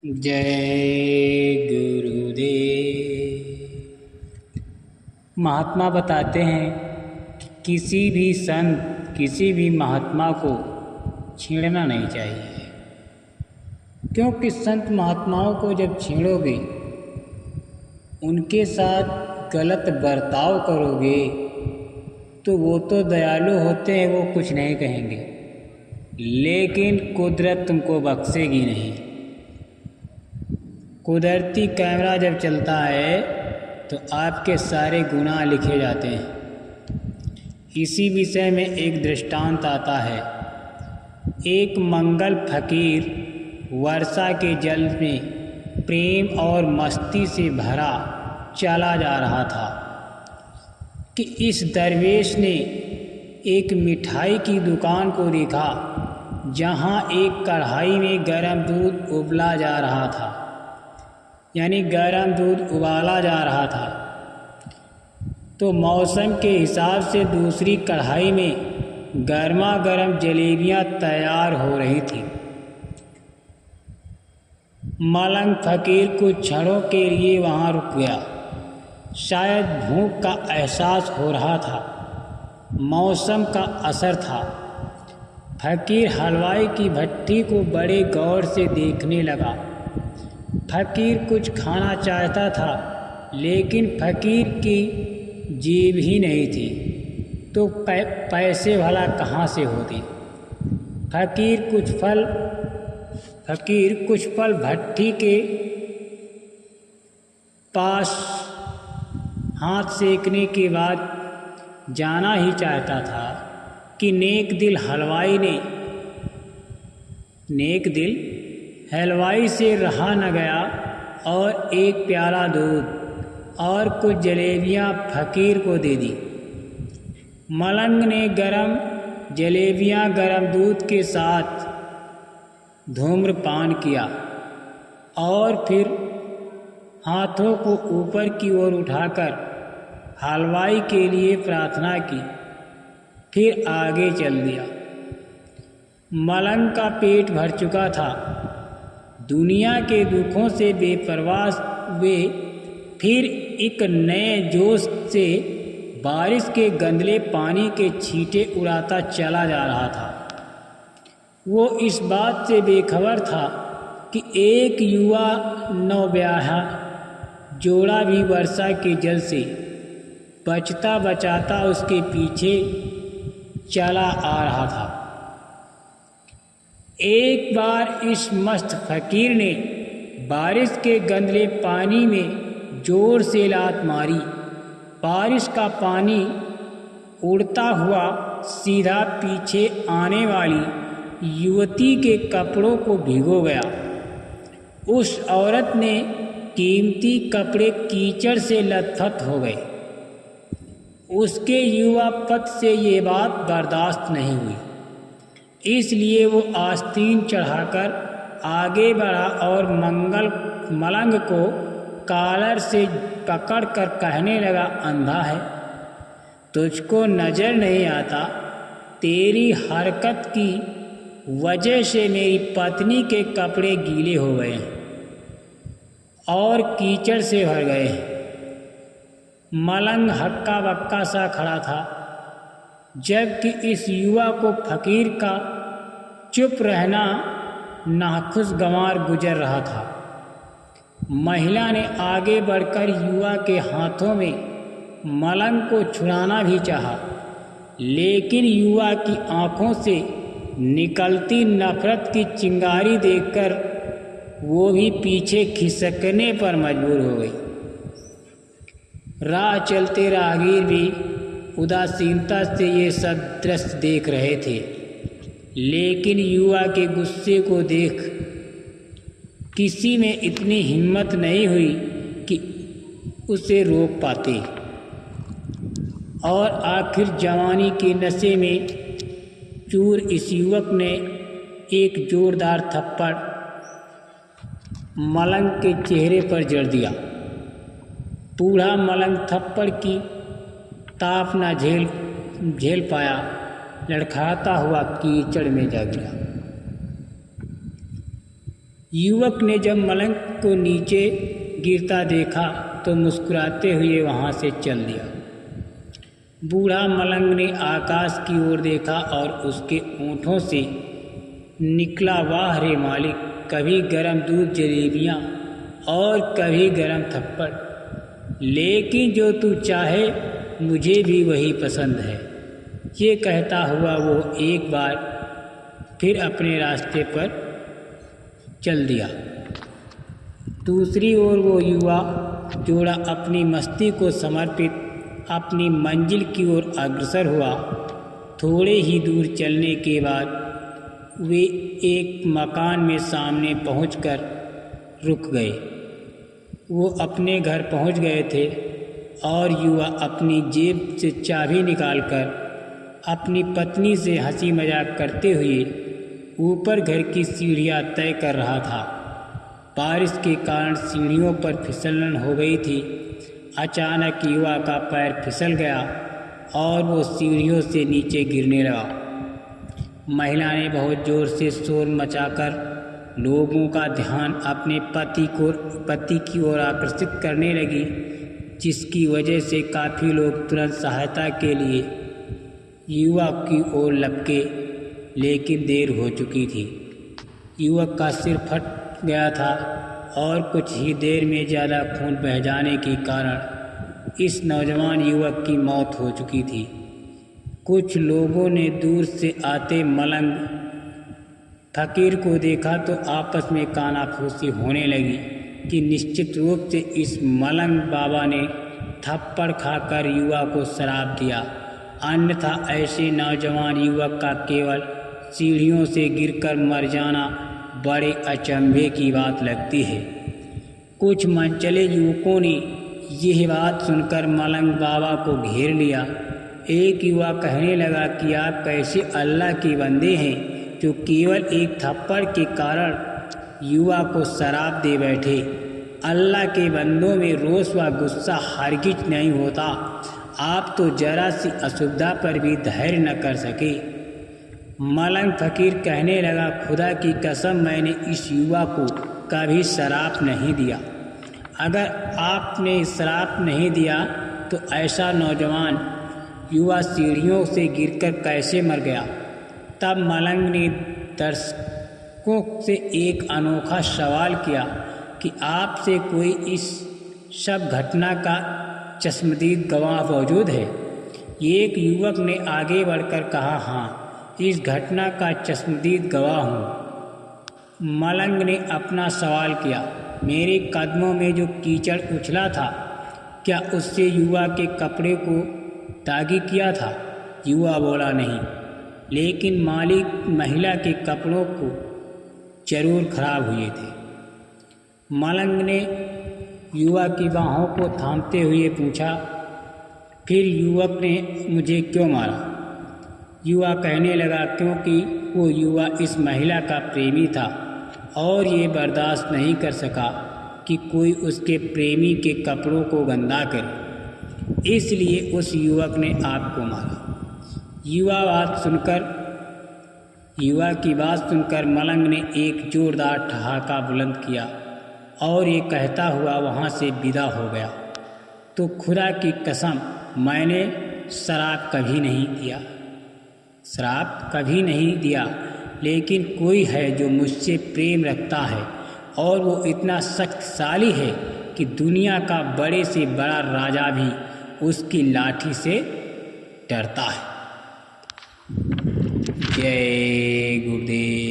जय गुरुदेव। महात्मा बताते हैं कि किसी भी संत किसी भी महात्मा को छेड़ना नहीं चाहिए, क्योंकि संत महात्माओं को जब छेड़ोगे, उनके साथ गलत बर्ताव करोगे तो वो तो दयालु होते हैं, वो कुछ नहीं कहेंगे, लेकिन कुदरत तुमको बख्शेगी नहीं। कुदरती कैमरा जब चलता है तो आपके सारे गुनाह लिखे जाते हैं। इसी विषय में एक दृष्टांत आता है। एक मंगल फकीर वर्षा के जल में प्रेम और मस्ती से भरा चला जा रहा था कि इस दरवेश ने एक मिठाई की दुकान को देखा, जहां एक कढ़ाई में गर्म दूध उबला जा रहा था, यानी गर्म दूध उबाला जा रहा था। तो मौसम के हिसाब से दूसरी कढ़ाई में गर्मा गर्म जलेबियां तैयार हो रही थी। मलंग फकीर कुछ क्षणों के लिए वहां रुक गया। शायद भूख का एहसास हो रहा था, मौसम का असर था। फकीर हलवाई की भट्टी को बड़े गौर से देखने लगा। फकीर कुछ खाना चाहता था, लेकिन फकीर की जेब ही नहीं थी, तो पैसे भला कहाँ से होते। फकीर कुछ पल भट्टी के पास हाथ सेकने के बाद जाना ही चाहता था कि नेक दिल हलवाई से रहा न गया और एक प्याला दूध और कुछ जलेबियां फकीर को दे दी। मलंग ने गरम जलेबियां गरम दूध के साथ धूम्रपान किया और फिर हाथों को ऊपर की ओर उठाकर हलवाई के लिए प्रार्थना की, फिर आगे चल दिया। मलंग का पेट भर चुका था। दुनिया के दुखों से बेपरवाह वे फिर एक नए जोश से बारिश के गंदले पानी के छींटे उड़ाता चला जा रहा था। वो इस बात से बेखबर था कि एक युवा नवब्याहा जोड़ा भी वर्षा के जल से बचता बचाता उसके पीछे चला आ रहा था। एक बार इस मस्त फकीर ने बारिश के गंदले पानी में जोर से लात मारी। बारिश का पानी उड़ता हुआ सीधा पीछे आने वाली युवती के कपड़ों को भिगो गया। उस औरत ने कीमती कपड़े कीचड़ से लथपथ हो गए। उसके युवा पति से ये बात बर्दाश्त नहीं हुई, इसलिए वो आस्तीन चढ़ाकर आगे बढ़ा और मलंग को कॉलर से पकड़कर कहने लगा, अंधा है, तुझको नज़र नहीं आता, तेरी हरकत की वजह से मेरी पत्नी के कपड़े गीले हो गए हैं और कीचड़ से भर गए हैं। मलंग हक्का बक्का सा खड़ा था, जबकि इस युवा को फकीर का चुप रहना नाखुशगवार गुजर रहा था। महिला ने आगे बढ़कर युवा के हाथों में मलंग को छुड़ाना भी चाहा, लेकिन युवा की आंखों से निकलती नफरत की चिंगारी देखकर वो भी पीछे खिसकने पर मजबूर हो गई। राह चलते राहगीर भी उदासीनता से ये सब दृश्य देख रहे थे, लेकिन युवा के गुस्से को देख किसी में इतनी हिम्मत नहीं हुई कि उसे रोक पाते। और आखिर जवानी के नशे में चूर इस युवक ने एक जोरदार थप्पड़ मलंग के चेहरे पर जड़ दिया। बूढ़ा मलंग थप्पड़ की ताप न झेल पाया, लड़खड़ाता हुआ कीचड़ में जा गिरा। युवक ने जब मलंग को नीचे गिरता देखा तो मुस्कुराते हुए वहाँ से चल दिया। बूढ़ा मलंग ने आकाश की ओर देखा और उसके ओंठों से निकला, वाह रे मालिक, कभी गरम दूध जलेबियाँ और कभी गरम थप्पड़, लेकिन जो तू चाहे मुझे भी वही पसंद है। ये कहता हुआ वो एक बार फिर अपने रास्ते पर चल दिया। दूसरी ओर वो युवा जोड़ा अपनी मस्ती को समर्पित अपनी मंजिल की ओर अग्रसर हुआ। थोड़े ही दूर चलने के बाद वे एक मकान में सामने पहुंचकर रुक गए। वो अपने घर पहुंच गए थे और युवा अपनी जेब से चाबी निकालकर अपनी पत्नी से हंसी मजाक करते हुए ऊपर घर की सीढ़ियां तय कर रहा था। बारिश के कारण सीढ़ियों पर फिसलन हो गई थी। अचानक युवा का पैर फिसल गया और वो सीढ़ियों से नीचे गिरने लगा। महिला ने बहुत जोर से शोर मचाकर लोगों का ध्यान अपने पति की ओर आकर्षित करने लगी, जिसकी वजह से काफ़ी लोग तुरंत सहायता के लिए युवा की ओर लपके, लेकिन देर हो चुकी थी। युवक का सिर फट गया था और कुछ ही देर में ज़्यादा खून बह जाने के कारण इस नौजवान युवक की मौत हो चुकी थी। कुछ लोगों ने दूर से आते मलंग फकीर को देखा तो आपस में कानाफूसी होने लगी कि निश्चित रूप से इस मलंग बाबा ने थप्पड़ खाकर युवा को शराब दिया, अन्यथा ऐसे नौजवान युवक का केवल सीढ़ियों से गिरकर मर जाना बड़े अचंभे की बात लगती है। कुछ मनचले युवकों ने यह बात सुनकर मलंग बाबा को घेर लिया। एक युवा कहने लगा कि आप कैसे अल्लाह के बंदे हैं जो केवल एक थप्पड़ के कारण युवा को शराब दे बैठे। अल्लाह के बंदों में रोष व गुस्सा हरगिज नहीं होता। आप तो जरा सी असुविधा पर भी धैर्य न कर सके। मलंग फकीर कहने लगा, खुदा की कसम, मैंने इस युवा को कभी शराब नहीं दिया। अगर आपने शराब नहीं दिया तो ऐसा नौजवान युवा सीढ़ियों से गिरकर कैसे मर गया? तब मलंग ने दर्शकों से एक अनोखा सवाल किया कि आपसे कोई इस सब घटना का चश्मदीद गवाह मौजूद है? एक युवक ने आगे बढ़कर कहा, हाँ, इस घटना का चश्मदीद गवाह हूँ। मलंग ने अपना सवाल किया, मेरे कदमों में जो कीचड़ उछला था, क्या उससे युवा के कपड़े को दागी किया था? युवा बोला, नहीं, लेकिन मालिक महिला के कपड़ों को जरूर खराब हुए थे। मलंग ने युवा की बाहों को थामते हुए पूछा, फिर युवक ने मुझे क्यों मारा? युवा कहने लगा, क्योंकि वो युवा इस महिला का प्रेमी था और ये बर्दाश्त नहीं कर सका कि कोई उसके प्रेमी के कपड़ों को गंदा करे, इसलिए उस युवक ने आपको मारा। युवा की बात सुनकर मलंग ने एक जोरदार ठहाका बुलंद किया और ये कहता हुआ वहाँ से विदा हो गया, तो खुदा की कसम, मैंने शराब कभी नहीं दिया, लेकिन कोई है जो मुझसे प्रेम रखता है और वो इतना शक्तिशाली है कि दुनिया का बड़े से बड़ा राजा भी उसकी लाठी से डरता है। जय गुरुदेव।